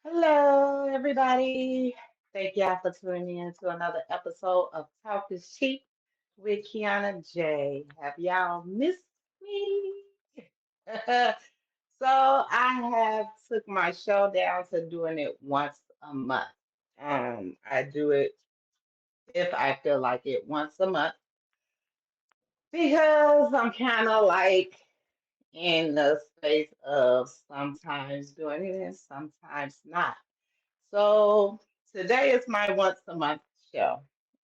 Hello, everybody. Thank y'all for tuning in to another episode of Talk is Cheap with Kiana J. Have y'all missed me? So I have took my show down to doing it once a month. I do it if I feel like it once a month because I'm kind of like in the space of sometimes doing it and sometimes not. So today is my once a month show.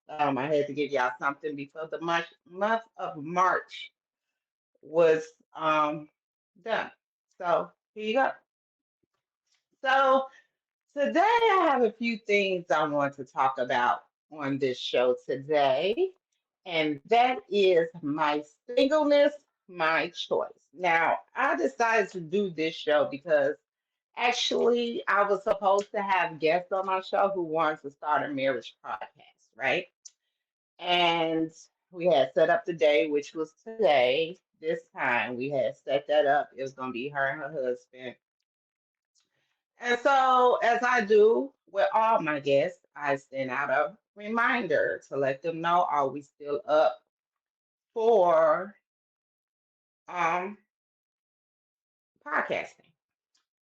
I had to give y'all something before the month of March was done. So here you go. So today I have a few things I want to talk about on this show today, and that is my singleness, my choice. Now I decided to do this show because actually, I was supposed to have guests on my show who wanted to start a marriage podcast, right? And we had set up the day, which was today. This time we had set that up. It was going to be her and her husband. And so, as I do with all my guests, I send out a reminder to let them know, are we still up for um podcasting?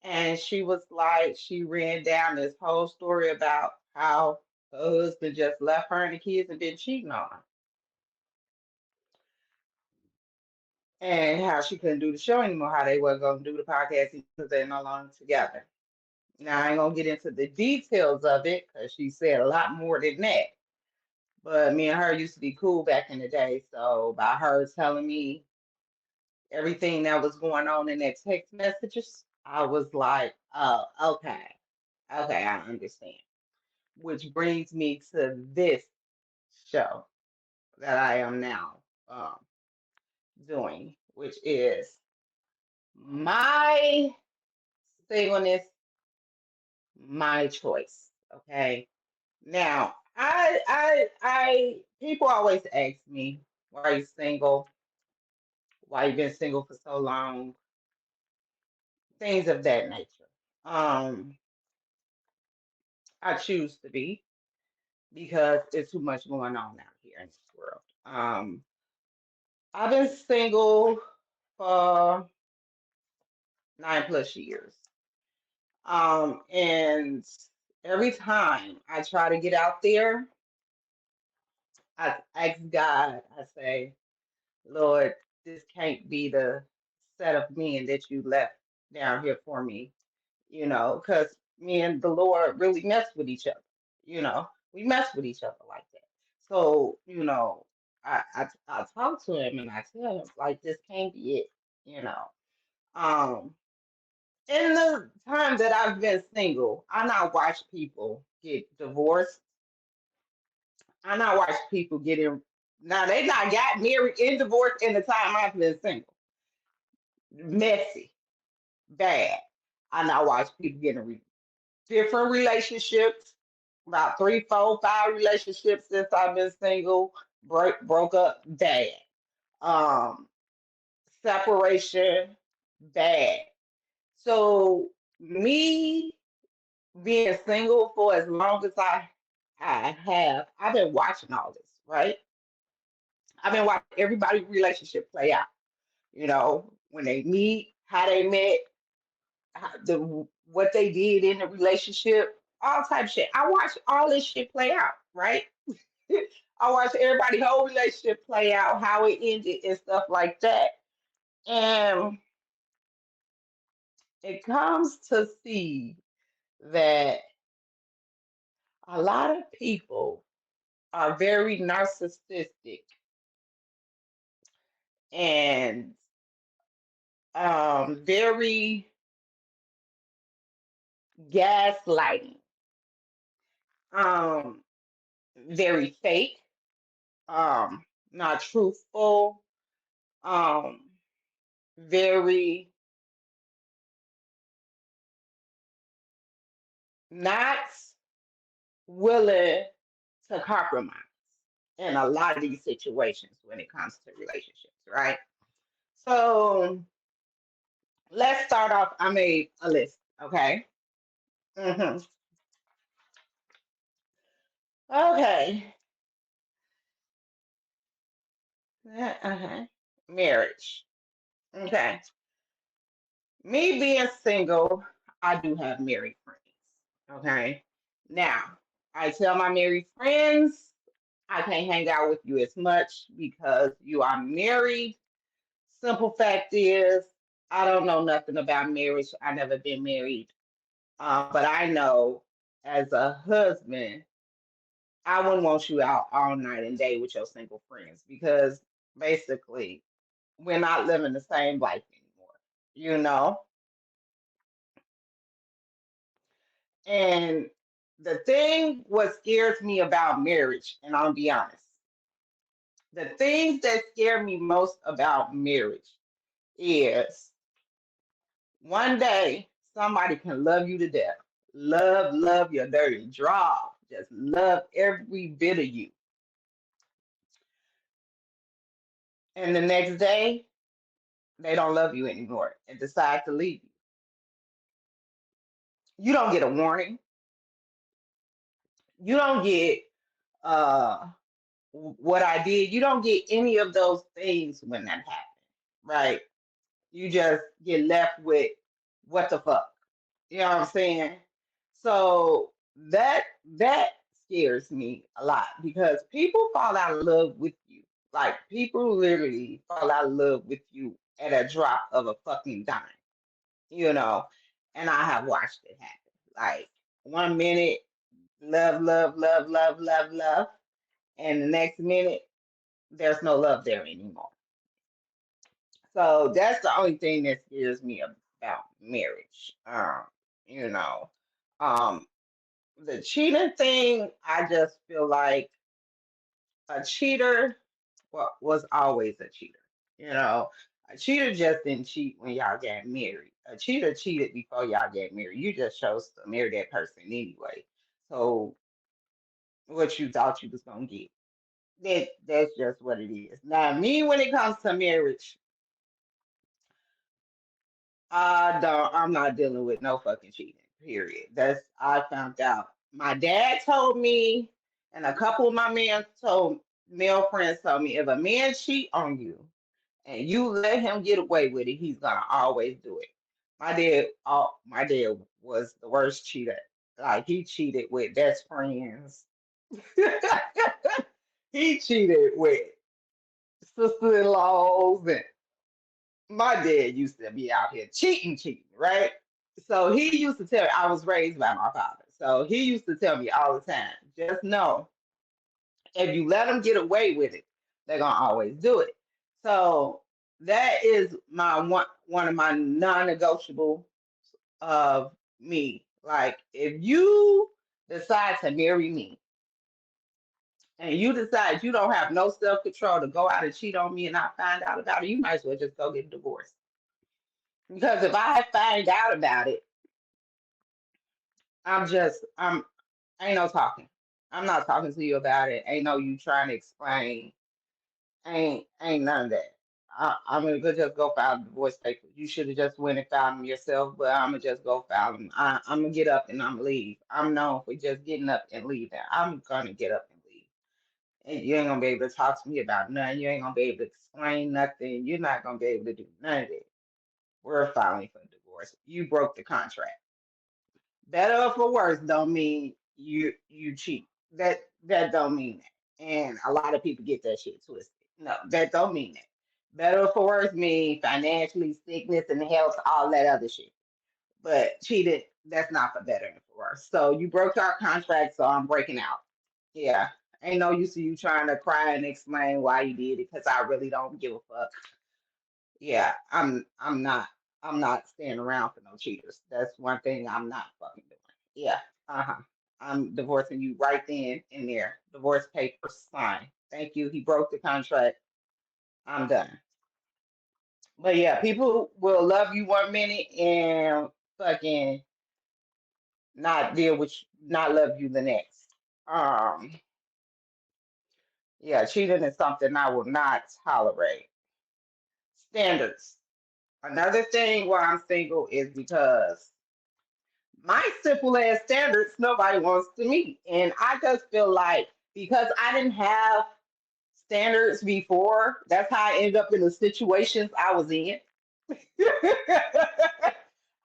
And she was like, she ran down this whole story about how her husband just left her and the kids and been cheating on her, and how she couldn't do the show anymore, how they weren't going to do the podcast because they're no longer together. Now, I ain't going to get into the details of it because she said a lot more than that. But me and her used to be cool back in the day. So by her telling me everything that was going on in that text messages, I was like, oh, okay. Okay, I understand. Which brings me to this show that I am now doing, which is my singleness, my choice. Okay. Now, people always ask me, why are you single? Why you been single for so long? Things of that nature. Um, I choose to be because there's too much going on out here in this world. I've been single for 9 plus years. And every time I try to get out there, I ask God, I say, Lord, this can't be the set of men that you left down here for me, because me and the Lord really mess with each other. We mess with each other like that. So, I talk to him and I tell him, like, this can't be it, you know. Um, in the time that I've been single, I not watch people get divorced. I not watch people get in. Now they not got married and divorced in the time I've been single. Messy, bad. I not watch people get in different relationships. About three, four, five relationships since I've been single. Broke up, bad. Um, Separation, bad. So me being single for as long as I have, I've been watching all this, right? I've been watching everybody's relationship play out. When they meet, how they met, what they did in the relationship, all type of shit. I watch all this shit play out, right? I watch everybody's whole relationship play out, how it ended and stuff like that. And it comes to see that a lot of people are very narcissistic and very gaslighting, um, very fake, not truthful, um, very not willing to compromise in a lot of these situations when it comes to relationships, right? So let's start off. I made a list, okay? Hmm. Okay. Uh-huh. Marriage. Okay. Me being single, I do have married friends. Okay. Now, I tell my married friends I can't hang out with you as much because you are married. Simple fact is, I don't know nothing about marriage. I never been married. But I know as a husband, I wouldn't want you out all night and day with your single friends because basically we're not living the same life anymore, you know? And the thing what scares me about marriage, and I'll be honest, the things that scare me most about marriage is one day somebody can love you to death. Love your dirty draw. Just love every bit of you. And the next day, they don't love you anymore and decide to leave you. You don't get a warning. You don't get what I did. You don't get any of those things when that happens, right? You just get left with what the fuck. You know what I'm saying? So that scares me a lot because people fall out of love with you. Like people literally fall out of love with you at a drop of a fucking dime, you know. And I have watched it happen. Like 1 minute, love, and the next minute, there's no love there anymore. So that's the only thing that scares me about marriage. You know, um, the cheating thing, I just feel like a cheater was always a cheater. You know, a cheater just didn't cheat when y'all got married. A cheater cheated before y'all get married. You just chose to marry that person anyway. So what you thought you was gonna get. That's just what it is. Now me when it comes to marriage, I'm not dealing with no fucking cheating. Period. That's I found out. My dad told me, and a couple of my male friends told me, if a man cheat on you and you let him get away with it, he's gonna always do it. My dad was the worst cheater. Like he cheated with best friends. He cheated with sister-in-laws, and my dad used to be out here cheating, right? So he used to tell me, I was raised by my father. So he used to tell me all the time, just know if you let them get away with it, they're gonna always do it. So that is my one of my non-negotiable of me. Like if you decide to marry me and you decide you don't have no self-control to go out and cheat on me and I find out about it, you might as well just go get divorced. Because if I find out about it, I'm ain't no talking. I'm not talking to you about it. Ain't no you trying to explain. Ain't none of that. I'm gonna just go file divorce papers. You should have just went and filed them yourself, but I'm gonna just go file them. I'm gonna get up and I'm gonna leave. I'm known for just getting up and leaving. I'm gonna get up and leave. And you ain't gonna be able to talk to me about nothing. You ain't gonna be able to explain nothing. You're not gonna be able to do none of it. We're filing for divorce. You broke the contract. Better or for worse don't mean you cheat. That don't mean that. And a lot of people get that shit twisted. No, that don't mean that. Better or for worse mean financially, sickness and health, all that other shit. But cheated, that's not for better and for worse. So you broke our contract, so I'm breaking out. Yeah. Ain't no use of you trying to cry and explain why you did it because I really don't give a fuck. Yeah, I'm not staying around for no cheaters. That's one thing I'm not fucking doing. Yeah, uh-huh. I'm divorcing you right then and there. Divorce papers signed. Thank you. He broke the contract. I'm done. But yeah, people will love you 1 minute and fucking not love you the next. Yeah, cheating is something I will not tolerate. Standards. Another thing why I'm single is because My simple ass standards nobody wants to meet. And I just feel like because I didn't have standards before, that's how I ended up in the situations I was in.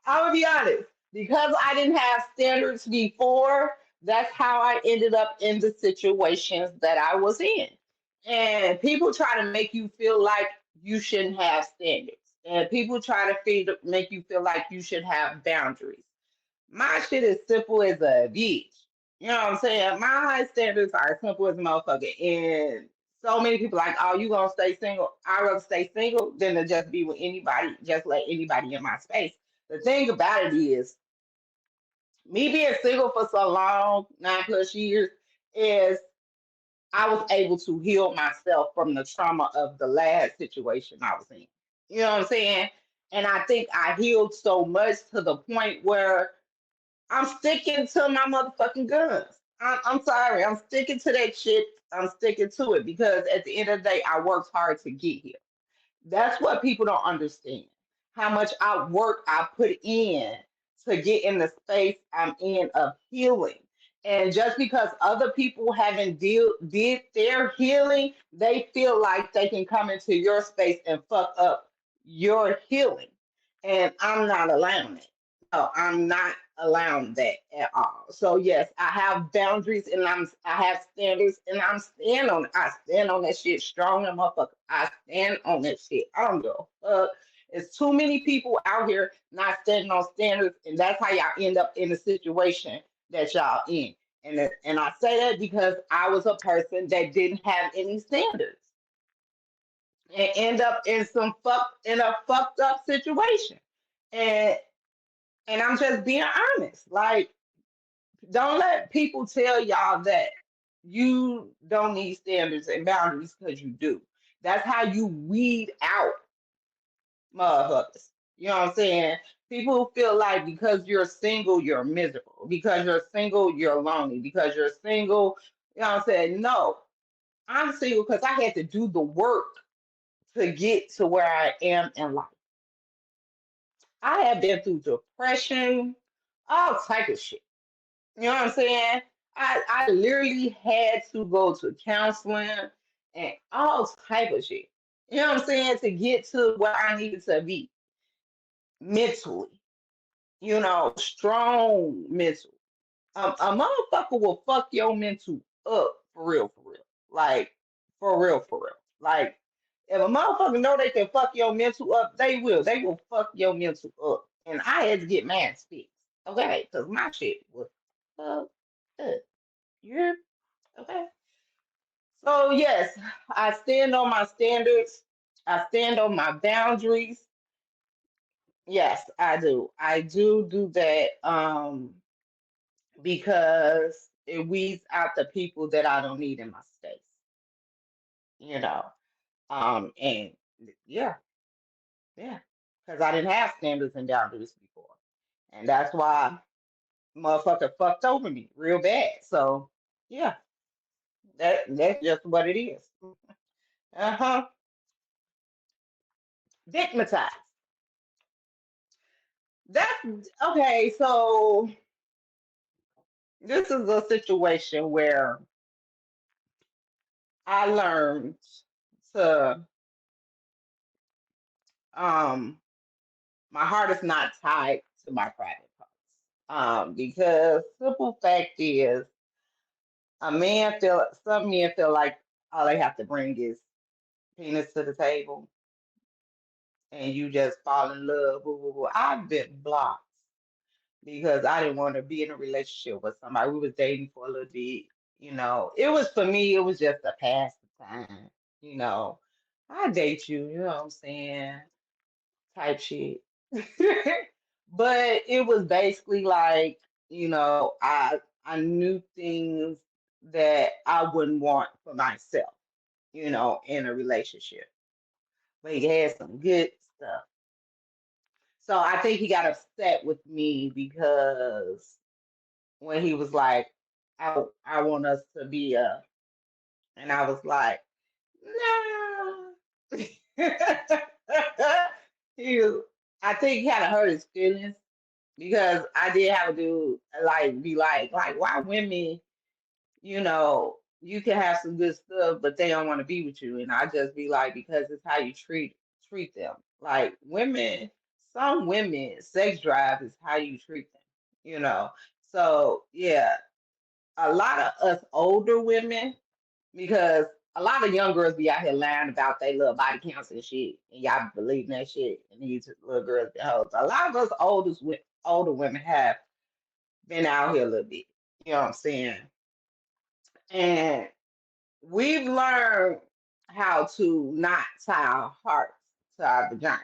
I'm gonna be honest. Because I didn't have standards before, that's how I ended up in the situations that I was in. And people try to make you feel like you shouldn't have standards. And people try to make you feel like you should have boundaries. My shit is simple as a beach. You know what I'm saying? My standards are simple as a motherfucker. And so many people like, oh, you gonna stay single? I'd rather stay single than to just be with anybody, just let anybody in my space. The thing about it is, me being single for so long, 9+ years, is I was able to heal myself from the trauma of the last situation I was in. You know what I'm saying? And I think I healed so much to the point where I'm sticking to my motherfucking guns. I'm sorry. I'm sticking to that shit. I'm sticking to it because at the end of the day, I worked hard to get here. That's what people don't understand. How much work I put in to get in the space I'm in of healing. And just because other people haven't did their healing, they feel like they can come into your space and fuck up your healing. And I'm not allowing it. No, I'm not allowing that at all. So yes, I have boundaries and I have standards and I stand on that shit strong and motherfucker. I stand on that shit. I don't give a fuck. There's too many people out here not standing on standards, and that's how y'all end up in the situation that y'all in. And I say that because I was a person that didn't have any standards and end up in a fucked up situation. And and I'm just being honest. Like, don't let people tell y'all that you don't need standards and boundaries because you do. That's how you weed out motherfuckers. You know what I'm saying? People who feel like because you're single, you're miserable. Because you're single, you're lonely. Because you're single, you know what I'm saying? No, I'm single because I had to do the work to get to where I am in life. I have been through depression, all type of shit. You know what I'm saying? I literally had to go to counseling and all type of shit. You know what I'm saying? To get to where I needed to be mentally, strong mental. A motherfucker will fuck your mental up for real, for real. Like, for real, for real. Like, if a motherfucker know they can fuck your mental up, they will. They will fuck your mental up. And I had to get mad fixed, okay? Because my shit was fucked up. You're okay. So yes, I stand on my standards. I stand on my boundaries. Yes, I do. I do that because it weeds out the people that I don't need in my space, you know. And yeah, yeah, because I didn't have standards and boundaries before, and that's why motherfucker fucked over me real bad. So yeah, that's just what it is. Uh-huh. Stigmatized. That's okay. So this is a situation where I learned to um my heart is not tied to my private parts. Because simple fact is some men feel like all they have to bring is penis to the table and you just fall in love. Boo, boo, boo. I've been blocked because I didn't want to be in a relationship with somebody. We was dating for a little bit. It was for me, it was just a pass the time. You know, I date you, you know what I'm saying? Type shit. But it was basically like, I knew things that I wouldn't want for myself, in a relationship. But he had some good stuff. So I think he got upset with me because when he was like, I want us to be and I was like, no. he was, I think he kind of hurt his feelings because I did have a dude like be like why women, you can have some good stuff, but they don't want to be with you. And I just be like, because it's how you treat them. Like women, some women, sex drive is how you treat them, you know. So yeah, a lot of us older women, because a lot of young girls be out here lying about they little body counts and shit, and y'all be believing that shit, and these little girls be hoes. A lot of us older women have been out here a little bit. You know what I'm saying? And we've learned how to not tie our hearts to our vaginas.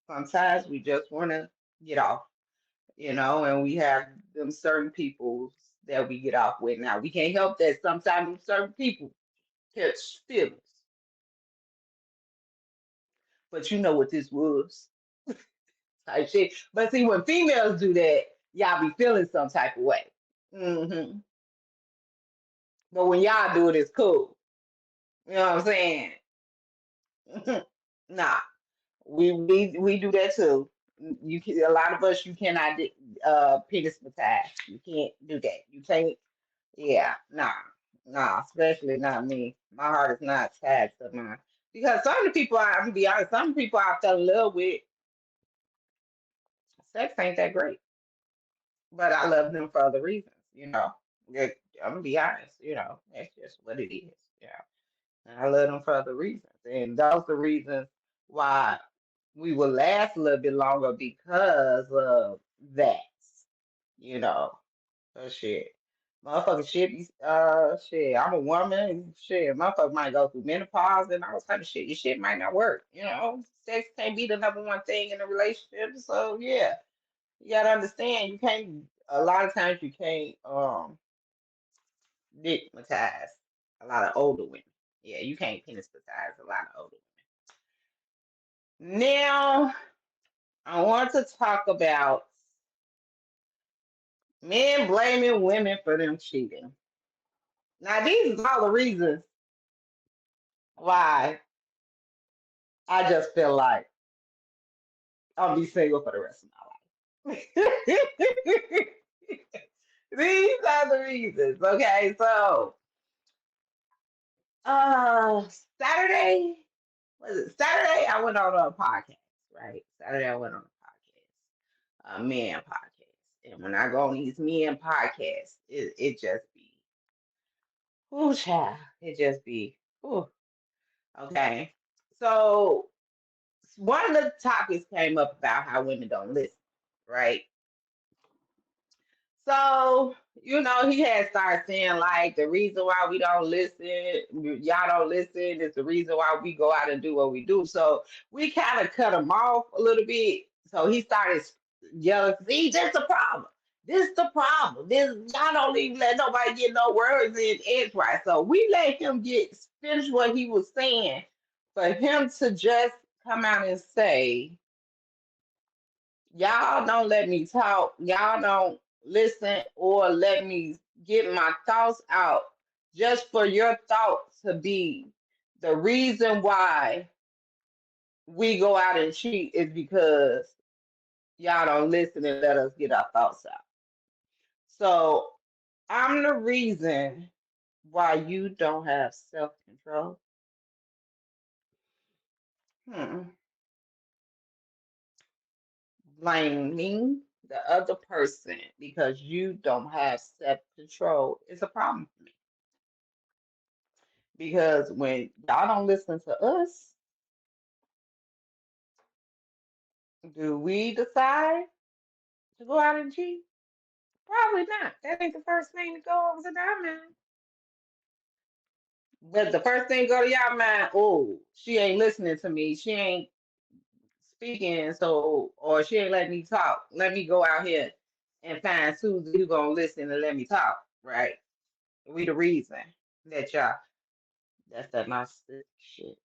Sometimes we just want to get off, and we have them certain people that we get off with. Now, we can't help that sometimes certain people catch feelings, but you know what this was type shit. But see, when females do that, y'all be feeling some type of way. hmm But when y'all do it, it's cool. You know what I'm saying? Nah. We do that too. A lot of us, you cannot penismatize. You can't do that. You can't. Yeah, nah, especially not me. My heart is not tied to mine, because some of the people I'm gonna be honest, some people I fell in love with, sex ain't that great, but I love them for other reasons. Yeah, I'm gonna be honest. That's just what it is. Yeah, and I love them for other reasons, and those the reasons why we will last a little bit longer because of that. You know, so shit. Motherfucker shit shit. I'm a woman, shit. Motherfucker might go through menopause and all type of shit. Your shit might not work. Sex can't be the number one thing in a relationship. So yeah. You gotta understand you can't a lot of times you can't stigmatize a lot of older women. Yeah, you can't penismatize a lot of older women. Now I want to talk about men blaming women for them cheating. Now, these are all the reasons why I just feel like I'll be single for the rest of my life. These are the reasons. Okay, so uh Saturday, was it Saturday? I went on a podcast, right? Saturday I went on a podcast, a men podcast. And when I go on these men podcasts, it just be, ooh, child. It just be, ooh, okay. So one of the topics came up about how women don't listen, right? So, he had started saying like the reason why we don't listen, y'all don't listen, is the reason why we go out and do what we do. So we kind of cut him off a little bit. So he started yelling, see, that's the problem. This the problem. This y'all don't even let nobody get no words in edgewise. So we let him finish what he was saying for him to just come out and say, y'all don't let me talk. Y'all don't listen or let me get my thoughts out just for your thoughts to be the reason why we go out and cheat is because y'all don't listen and let us get our thoughts out. So I'm the reason why you don't have self control. Hmm. Blaming the other person because you don't have self control is a problem for me. Because when y'all don't listen to us, do we decide to go out and cheat? Probably not. That ain't the first thing to go over to our mind. But the first thing go to y'all mind, oh, she ain't listening to me. She ain't speaking, so or she ain't letting me talk. Let me go out here and find Susie who gonna listen and let me talk. Right? We the reason that y'all. That's that narcissistic shit.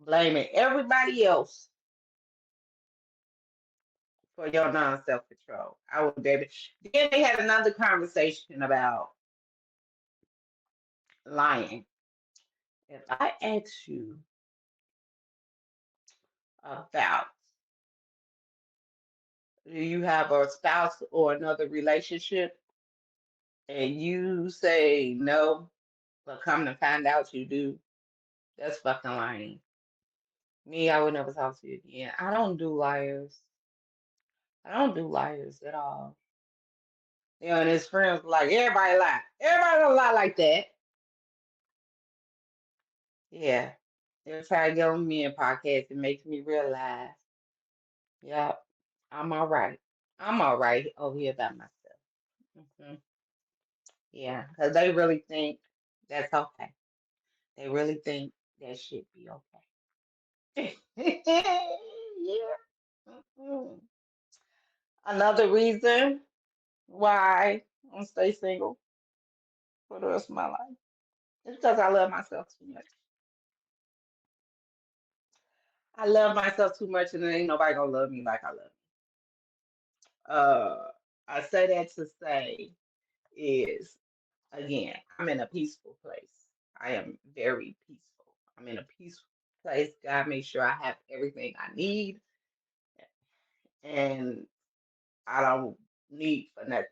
Blaming everybody else for your non self control. I would baby. Then they had another conversation about lying. If I ask you about Do you have a spouse or another relationship and you say no, but come to find out you do? That's fucking lying. Me, I would never talk to you again. I don't do liars. I don't do liars at all. You know, and his friends were like, everybody lie. Everybody don't lie like that. Yeah. Every time I get on me in podcast, it makes me realize, yep, I'm all right. I'm all right over here by myself. Hmm. Yeah, because they really think that's okay. They really think that should be okay. Yeah. Mhm. Another reason why I'm stay single for the rest of my life is because I love myself too much. I love myself too much, and there ain't nobody gonna love me like I love me. I say that to say is again, I'm in a peaceful place. I am very peaceful. I'm in a peaceful place. God makes sure I have everything I need, and I don't need for nothing.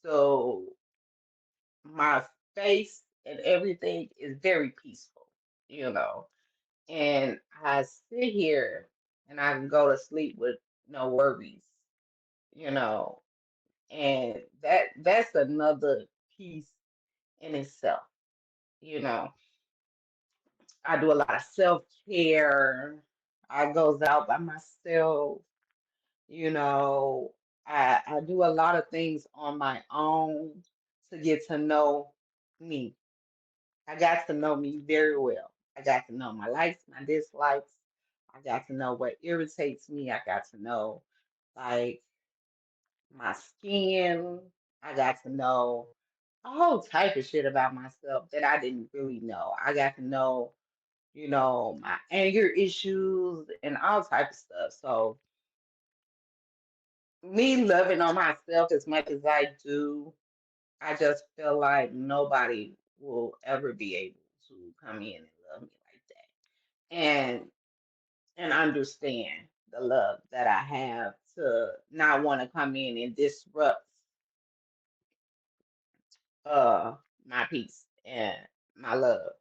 So my space and everything is very peaceful, you know. And I sit here and I can go to sleep with no worries, you know. And that's another piece in itself, you know. I do a lot of self-care. I goes out by myself, you know. I do a lot of things on my own to get to know me. I got to know me very well. I got to know my likes, my dislikes. I got to know what irritates me. I got to know like my skin. I got to know a whole type of shit about myself that I didn't really know. I got to know, you know, my anger issues and all type of stuff. So me loving on myself as much as I do, I just feel like nobody will ever be able to come in and love me like that. And understand the love that I have to not want to come in and disrupt uh my peace and my love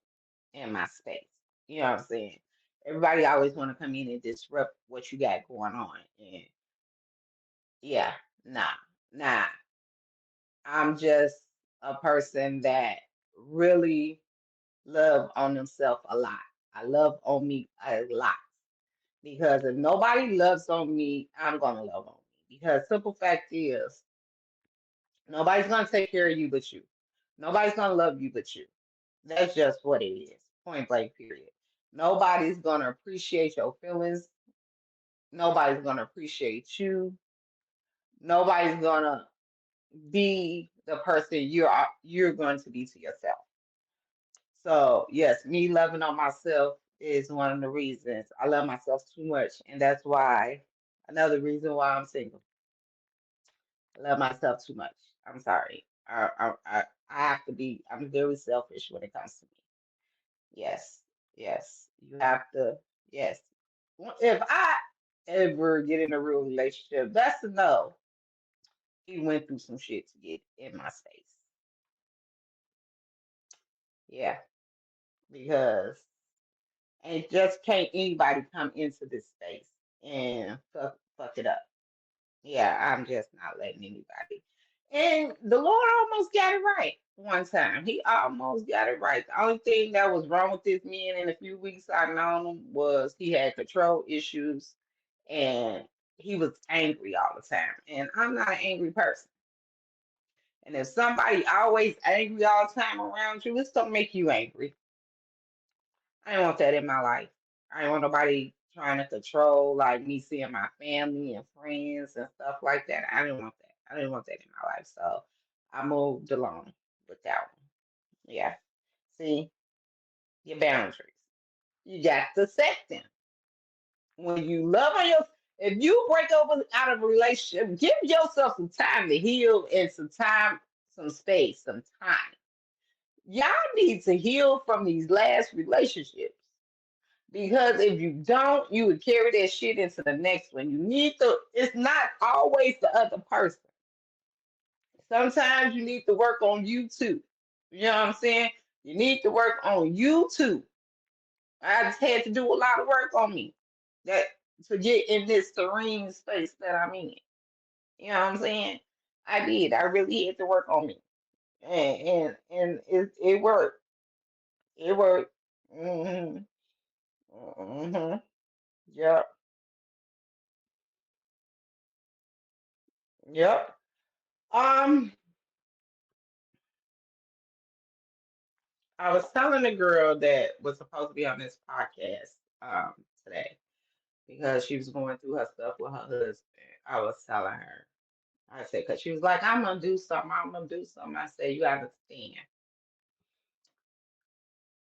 and my space. You know what I'm saying? Everybody always want to come in and disrupt what you got going on. And yeah, nah, nah. I'm just a person that really love on themselves a lot. I love on me a lot. Because if nobody loves on me, I'm gonna love on me. Because simple fact is, nobody's gonna take care of you but you. Nobody's gonna love you but you. That's just what it is. Point blank, period. Nobody's gonna appreciate your feelings. Nobody's gonna appreciate you. Nobody's gonna be the person you're going to be to yourself. So yes, me loving on myself is one of the reasons. I love myself too much, and that's why another reason why I'm single. I love myself too much. I'm sorry. I have to be. I'm very selfish when it comes to me. Yes, yes. You have to. Yes. If I ever get in a real relationship, that's a no. He went through some shit to get in my space. Yeah, because and just can't anybody come into this space and fuck it up. Yeah, I'm just not letting anybody. And the Lord almost got it right one time. He almost got it right. The only thing that was wrong with this man in a few weeks I known him was he had control issues and he was angry all the time. And I'm not an angry person. And if somebody always angry all the time around you, it's gonna make you angry. I don't want that in my life. I don't want nobody trying to control like me seeing my family and friends and stuff like that. I didn't want that. I didn't want that in my life. So I moved along with that one. Yeah. See, your boundaries. You got to set them. When you love on your if you break over out of a relationship, give yourself some time to heal and some time, some space, some time. Y'all need to heal from these last relationships. Because if you don't, you would carry that shit into the next one. You need to, it's not always the other person. Sometimes you need to work on you too. You know what I'm saying? You need to work on you too. I just had to do a lot of work on me that to get in this serene space that I'm in. You know what I'm saying? I did. I really had to work on me. And it worked. It worked. Hmm. Hmm. Yep. Yep. Um, I was telling a girl that was supposed to be on this podcast today because she was going through her stuff with her husband. I was telling her, I said, because she was like, I'm gonna do something, I'm gonna do something. I said, you understand,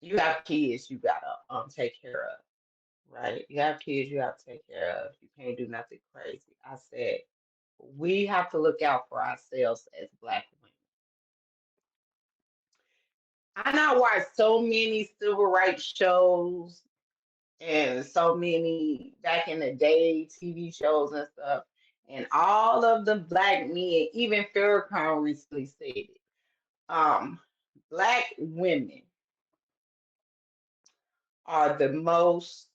you have kids you gotta take care of, right? You have kids you have to take care of. You can't do nothing crazy. I said, we have to look out for ourselves as Black women. I not watch so many civil rights shows and so many back in the day TV shows and stuff. And all of the Black men, even Farrakhan recently said it. Um, Black women are the most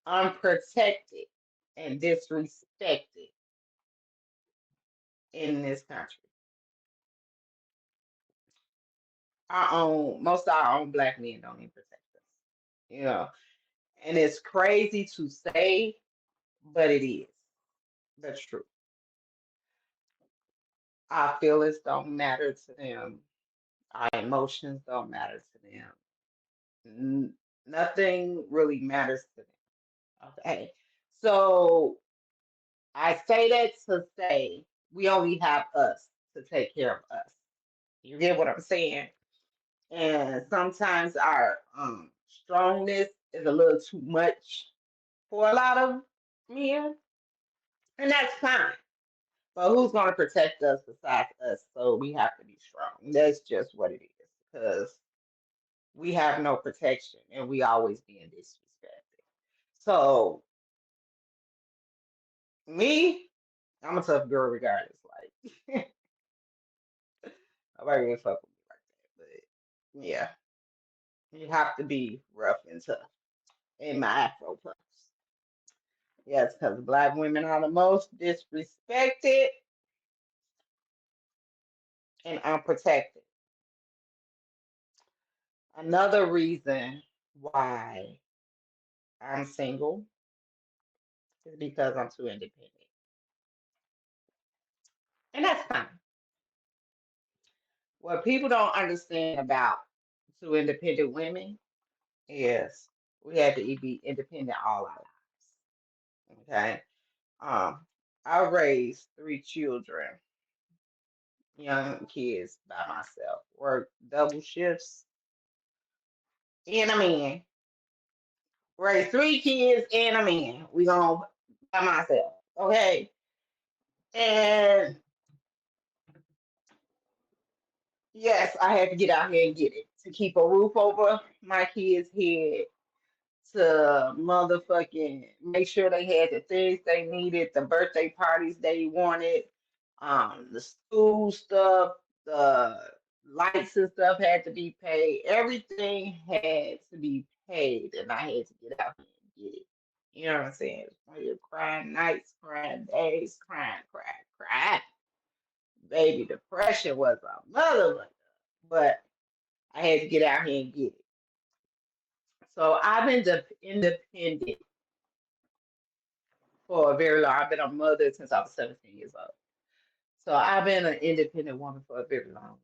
unprotected and disrespected in this country. Most of our own Black men don't even protect us. You know, and it's crazy to say, but it is the truth. Our feelings don't matter to them. Our emotions don't matter to them. Nothing really matters to them. Okay. So I say that to say we only have us to take care of us. You get what I'm saying? And sometimes our strongness is a little too much for a lot of men, and that's fine. But who's going to protect us besides us? So we have to be strong. That's just what it is. Because we have no protection and we always being disrespected. So me, I'm a tough girl regardless. Like nobody gonna fuck with me like that. But yeah, you have to be rough and tough in my Afro puffs. Yes, because Black women are the most disrespected and unprotected. Another reason why I'm single is because I'm too independent. And that's fine. What people don't understand about two independent women is we had to be independent all our lives. Okay. Um, I raised three children, young kids by myself, worked double shifts, and a man. Raised three kids and a man. We gonna by myself. Okay. And yes, I had to get out here and get it to keep a roof over my kids' head, to motherfucking make sure they had the things they needed, the birthday parties they wanted, the school stuff, the lights and stuff had to be paid. Everything had to be paid, and I had to get out here and get it. You know what I'm saying? You're crying nights, crying days, crying, crying, crying. Baby, depression was a mother, but I had to get out here and get it. So I've been independent for a very long. I've been a mother since I was 17 years old. So I've been an independent woman for a very long.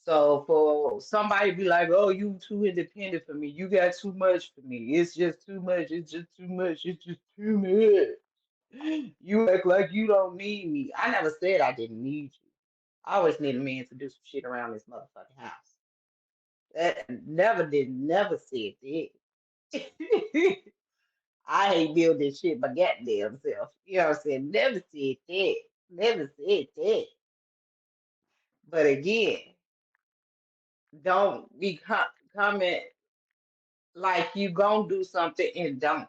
So for somebody to be like, "Oh, you too independent for me. You got too much for me. It's just too much. It's just too much. It's just too much. You act like you don't need me." I never said I didn't need you. I always need a man to do some shit around this motherfucking house. That never said that. I hate building shit my goddamn self. You know what I'm saying? Never said that. Never said that. But again, don't be coming Like you gonna do something and don't.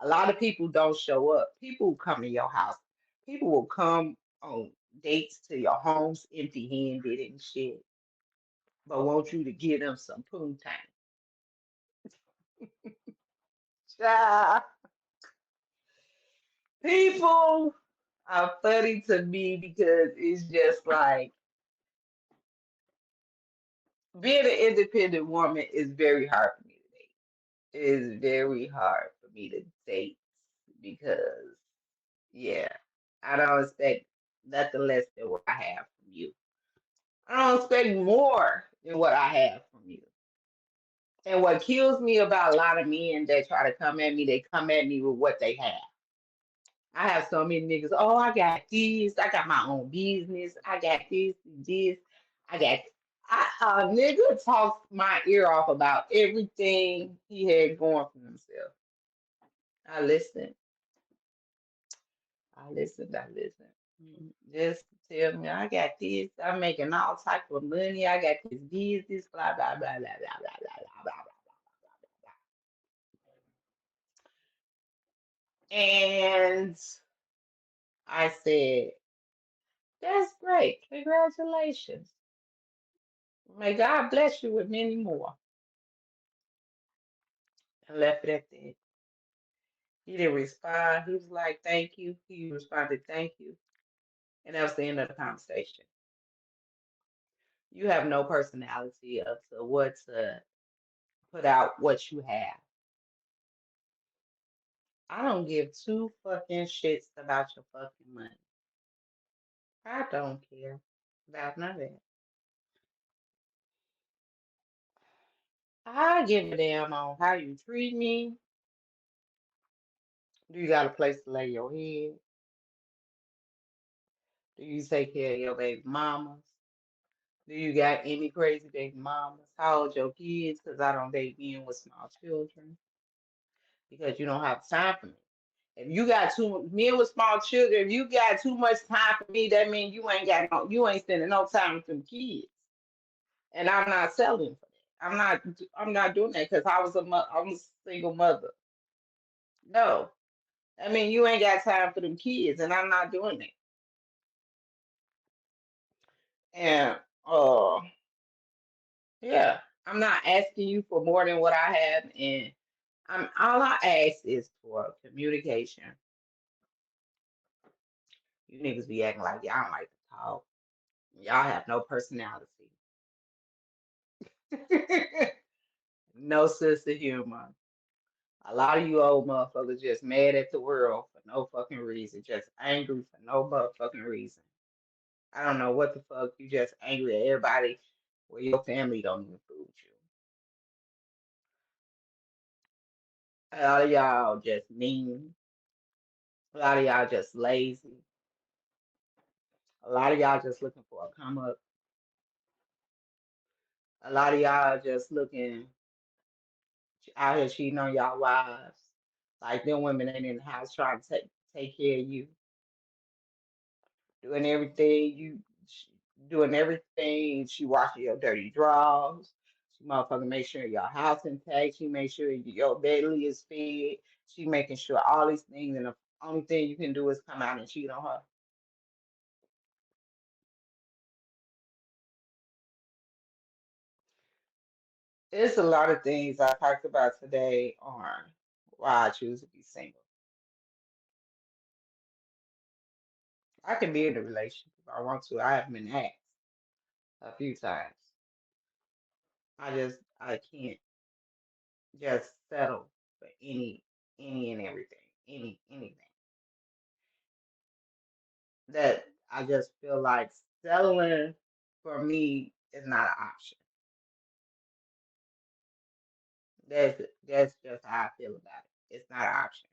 A lot of people don't show up. People will come to your house. People will come on dates to your homes empty handed and shit, but want you to give them some poontang. Child, people are funny to me because it's just like being an independent woman is very hard for me to date. It is very hard for me to date because, yeah, I don't expect nothing less than what I have from you. I don't expect more than what I have from you. And what kills me about a lot of men that try to come at me, they come at me with what they have. I have so many niggas. Oh, I got this. I got my own business. I got this. I got. A nigga talks my ear off about everything he had going for himself. I listen. I listen. Just tell me I got this. I'm making all type of money. I got this business. Blah blah blah blah blah blah blah blah blah. And I said, "That's great. Congratulations. May God bless you with many more." And left it at that. He didn't respond. He was like, "Thank you." He responded, "Thank you." And that was the end of the conversation. You have no personality of to what to put out what you have. I don't give two fucking shits about your fucking money. I don't care about none of that. I give a damn on how you treat me. Do you got a place to lay your head? Do you take care of your baby mamas? Do you got any crazy baby mamas? How old your kids? Because I don't date men with small children because you don't have time for me. If you got too men with small children, if you got too much time for me, that means you ain't spending no time with them kids. And I'm not selling for that. I'm not doing that because I'm a single mother. No. I mean you ain't got time for them kids and I'm not doing that. And yeah, I'm not asking you for more than what I have and I'm all I ask is for communication. You niggas be acting like y'all don't like to talk. Y'all have no personality. No sense of humor. A lot of you old motherfuckers just mad at the world for no fucking reason. Just angry for no motherfucking reason. I don't know what the fuck. You just angry at everybody where your family don't even fool you. A lot of y'all just mean. A lot of y'all just lazy. A lot of y'all just looking for a come up. A lot of y'all just looking out here cheating on y'all wives. Like them women ain't in the house trying to take care of you. Doing everything doing everything. She washing your dirty drawers. She motherfucking make sure your house intact. She make sure your belly is fed. She making sure all these things, and the only thing you can do is come out and cheat on her. It's a lot of things I talked about today on why I choose to be single. I can be in a relationship if I want to. I have been asked a few times. I can't just settle for any and everything, anything. That I just feel like settling for me is not an option. That's just how I feel about it. It's not an option.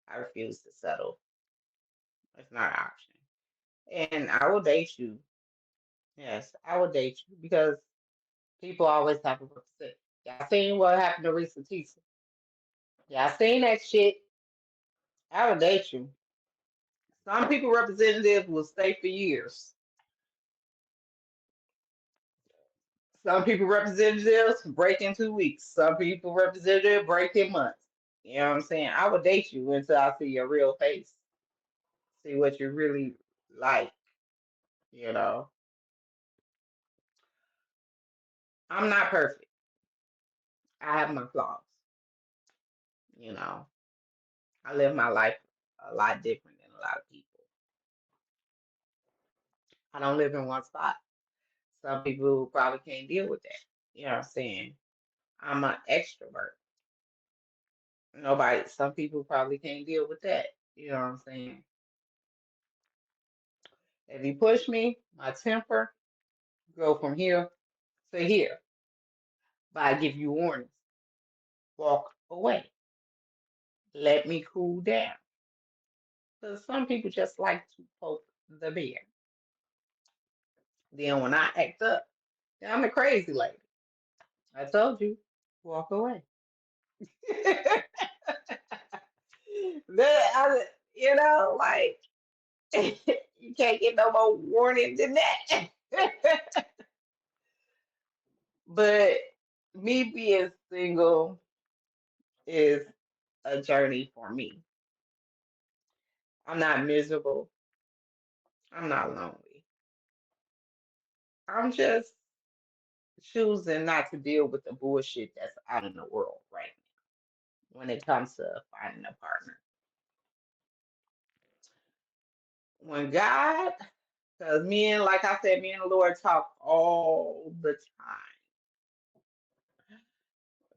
I refuse to settle. It's not an option. And I will date you. Yes, I will date you because people always have to represent. Y'all seen what happened to Risa Tisa. Y'all seen that shit. I will date you. Some people representatives will stay for years. Some people representatives break in 2 weeks. Some people representative break in months. You know what I'm saying? I would date you until I see your real face, see what you really like. You know, I'm not perfect. I have my flaws. You know, I live my life a lot different than a lot of people. I don't live in one spot. Some people probably can't deal with that. You know what I'm saying? I'm an extrovert. Nobody, some people probably can't deal with that. You know what I'm saying? If you push me, my temper go from here to here. But I give you warnings. Walk away. Let me cool down. Because some people just like to poke the bear. Then when I act up, then I'm the crazy lady. I told you, walk away. You know, like you can't get no more warning than that. But me being single is a journey for me. I'm not miserable. I'm not lonely. I'm just choosing not to deal with the bullshit that's out in the world right now when it comes to finding a partner. When God, because like I said, me and the Lord talk all the time.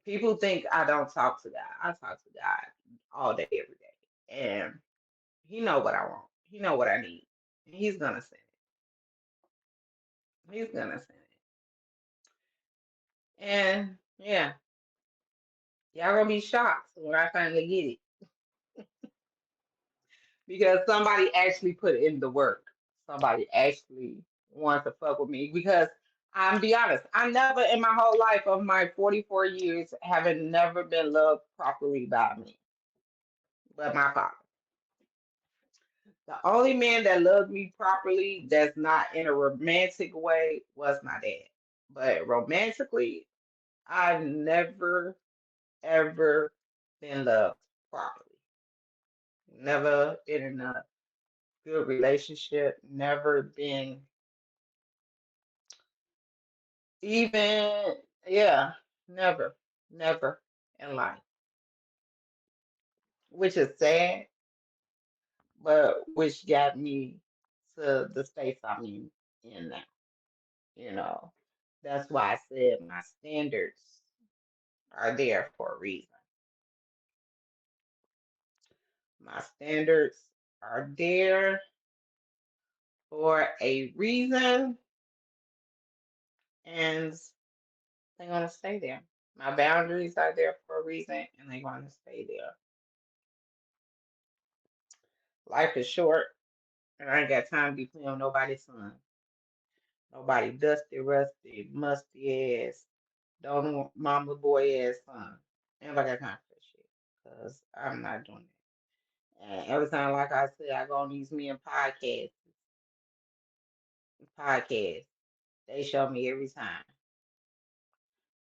People think I don't talk to God. I talk to God all day, every day. And He know what I want. He know what I need. And He's gonna send it. He's gonna send it. And yeah, y'all gonna be shocked when I finally get it. Because somebody actually put in the work. Somebody actually wants to fuck with me. Because I'm be honest, I never in my whole life of my 44 years haven't never been loved properly by me, but my father. The only man that loved me properly that's not in a romantic way was my dad. But romantically, I've never ever been loved properly. Never been in a good relationship, never been even, yeah, never, never in life, which is sad, but which got me to the space I'm in now. You know, that's why I said my standards are there for a reason. My standards are there for a reason, and they're going to stay there. My boundaries are there for a reason, and they're going to stay there. Life is short, and I ain't got time to be playing with nobody's son. Nobody dusty, rusty, musty ass, don't want mama boy ass son. Ain't nobody got time for that shit. Because I'm not doing it. And every time, like I said, I go on these men podcasts. They show me every time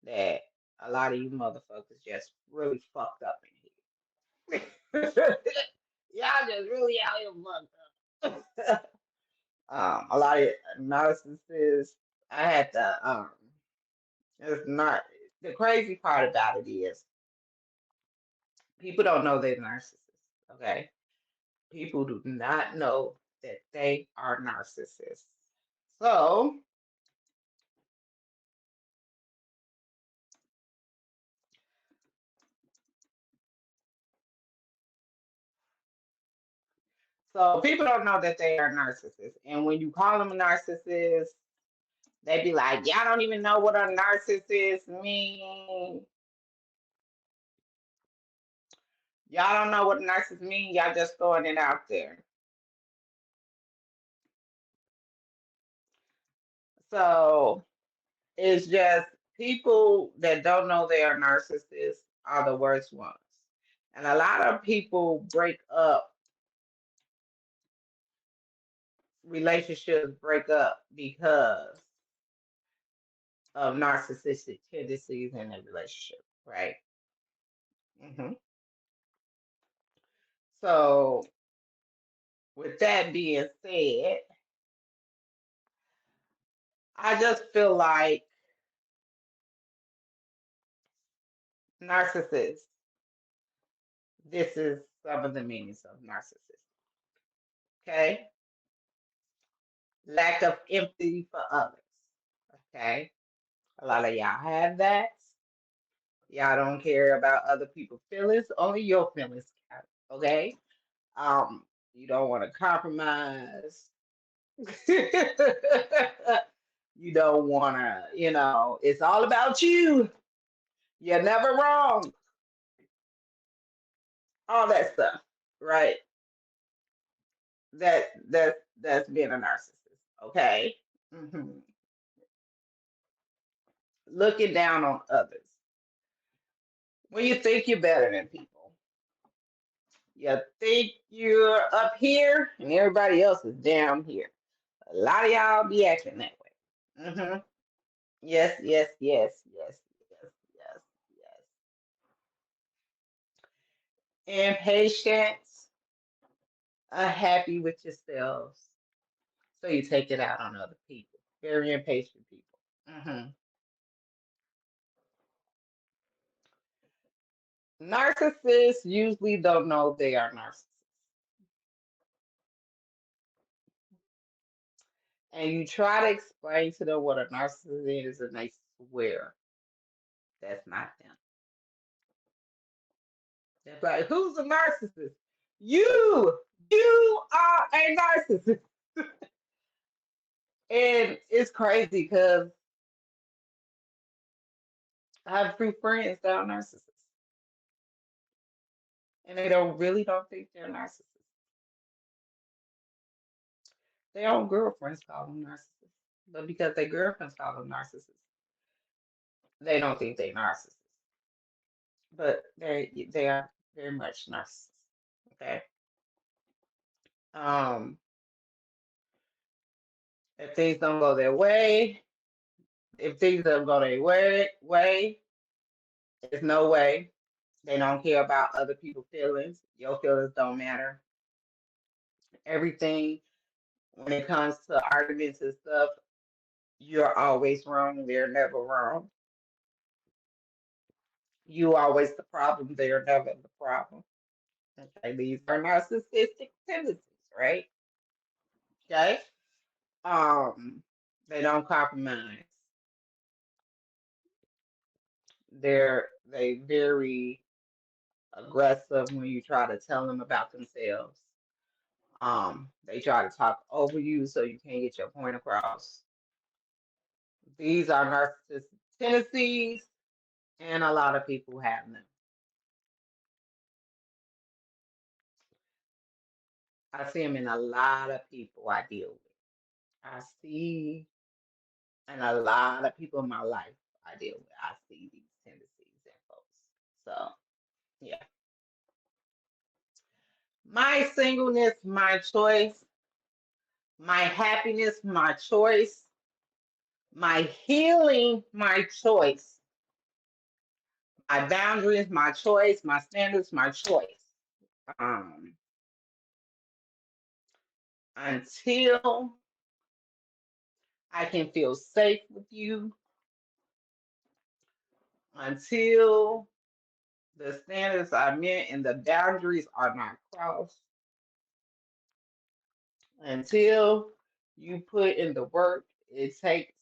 that a lot of you motherfuckers just really fucked up in here. Y'all just really out here fucked up. A lot of narcissists. I had to it's not the crazy part about it is people don't know they're narcissists. Okay. People do not know that they are narcissists. So so people don't know that they are narcissists. And when you call them a narcissist, they be like, y'all don't even know what a narcissist mean. Y'all don't know what a narcissist mean. Y'all just throwing it out there. So it's just people that don't know they are narcissists are the worst ones. And a lot of people break up, relationships break up because of narcissistic tendencies in a relationship, right? hmm So, with that being said, I just feel like narcissists, this is some of the meanings of narcissist. Okay. Lack of empathy for others. Okay. A lot of y'all have that. Y'all don't care about other people's feelings, only your feelings count. Okay. You don't want to compromise. You don't want to, it's all about you. You're never wrong. All that stuff, right? That's being a narcissist. Okay. hmm Looking down on others. When you think you're better than people, you think you're up here and everybody else is down here. A lot of y'all be acting that way. Yes, yes, yes, yes, yes, yes, yes. Impatient, unhappy with yourselves. So you take it out on other people. Very impatient people. Narcissists usually don't know they are narcissists. And you try to explain to them what a narcissist is, and they swear that's not them. They're like, who's a narcissist? You! You are a narcissist. And it's crazy because I have few friends that are narcissists. And they don't think they're narcissists. Their own girlfriends call them narcissists. But because their girlfriends call them narcissists, they don't think they're narcissists. But they are very much narcissists. Okay. Um, if things don't go their way, if things don't go their way, there's no way. They don't care about other people's feelings. Your feelings don't matter. Everything when it comes to arguments and stuff, you're always wrong. They're never wrong. You always the problem. They're never the problem. Okay, these are narcissistic tendencies, right? Okay. Um, they don't compromise. They very aggressive when you try to tell them about themselves. They try to talk over you so you can't get your point across. These are narcissistic tendencies, and a lot of people have them. I see them in a lot of people I deal with. I see, and a lot of people in my life I deal with. I see these tendencies in folks. So, yeah. My singleness, my choice. My happiness, my choice. My healing, my choice. My boundaries, my choice. My standards, my choice. Um, until I can feel safe with you, until the standards are met and the boundaries are not crossed, until you put in the work it takes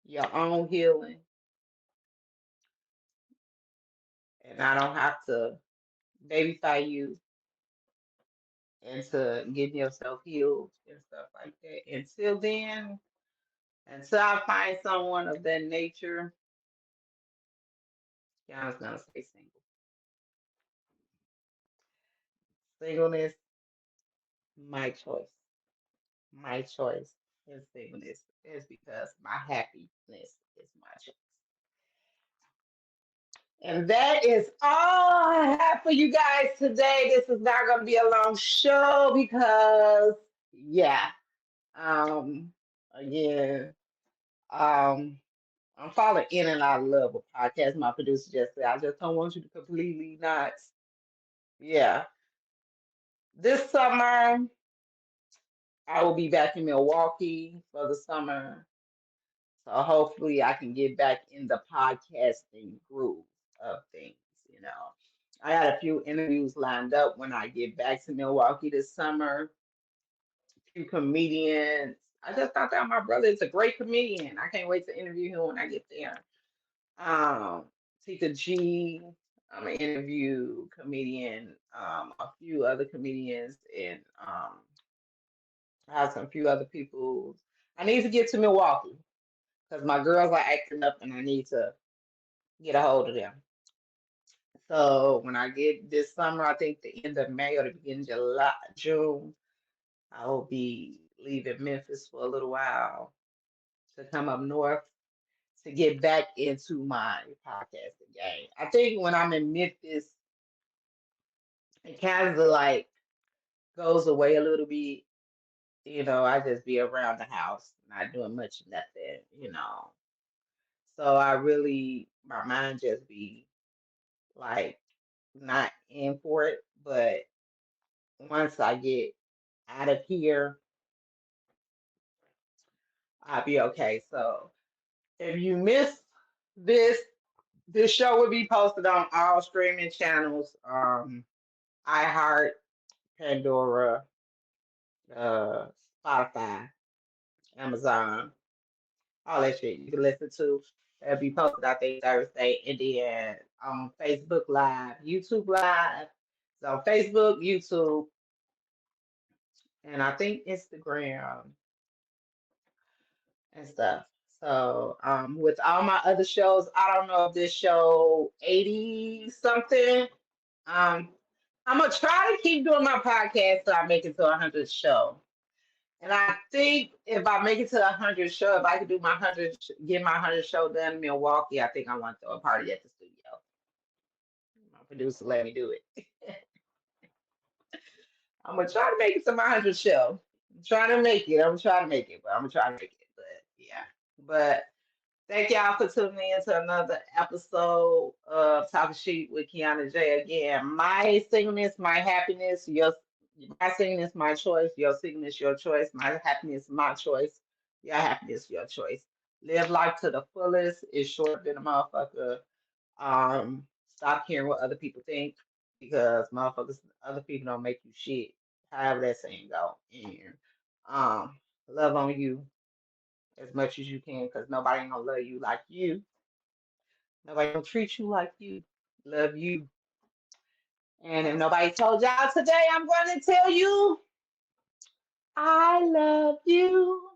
your own healing, and I don't have to babysit you into getting yourself healed and stuff like that. Until then, until I find someone of that nature, yeah, I was gonna stay single. Singleness, my choice. My choice in singleness is because my happiness is my choice. And that is all I have for you guys today. This is not gonna be a long show because yeah. Again. Um, I'm falling in and out of love with podcasts. My producer just said, I just don't want you to completely not. Yeah. This summer, I will be back in Milwaukee for the summer. So hopefully I can get back in the podcasting groove of things, you know. I had a few interviews lined up when I get back to Milwaukee this summer. A few comedians. I just found out my brother is a great comedian. I can't wait to interview him when I get there. Um, Tita G. I'm gonna interview comedian, a few other comedians, and I have some few other people. I need to get to Milwaukee because my girls are acting up, and I need to get a hold of them. So when I get this summer, I think the end of May or the beginning of July, June, I will be leaving Memphis for a little while to come up north to get back into my podcasting game. I think when I'm in Memphis, it kind of like goes away a little bit. You know, I just be around the house, not doing much of nothing, you know. So I really, my mind just be like not in for it. But once I get out of here, I'll be okay. So if you miss this, this show will be posted on all streaming channels, iHeart, Pandora, uh, Spotify, Amazon, all that shit you can listen to. It'll be posted I think Thursday, and then on Facebook Live, YouTube Live. So Facebook, YouTube, and I think Instagram and stuff. So with all my other shows, I don't know if this show 80 something. Um, I'm gonna try to keep doing my podcast so I make it to 100 show. And I think if I make it to 100 show, if I could do my 100, get my 100 show done in Milwaukee, I think I want to throw a party at the studio. My producer let me do it. I'm gonna try to make it to my 100 show. I'm trying to make it. I'm trying to make it, but I'm gonna try to make it. But yeah. But thank y'all for tuning in to another episode of Talking Sheet with Kiana J. Again, my singleness, my happiness, my singleness, my choice, your singleness, your choice, my happiness, my choice, your happiness, your choice. Live life to the fullest. It's short than a motherfucker. Stop caring what other people think because motherfuckers, other people don't make you shit. However that saying go. And love on you as much as you can because nobody ain't gonna love you like you. Nobody gonna treat you like you. Love you. And if nobody told y'all today, I'm going to tell you I love you.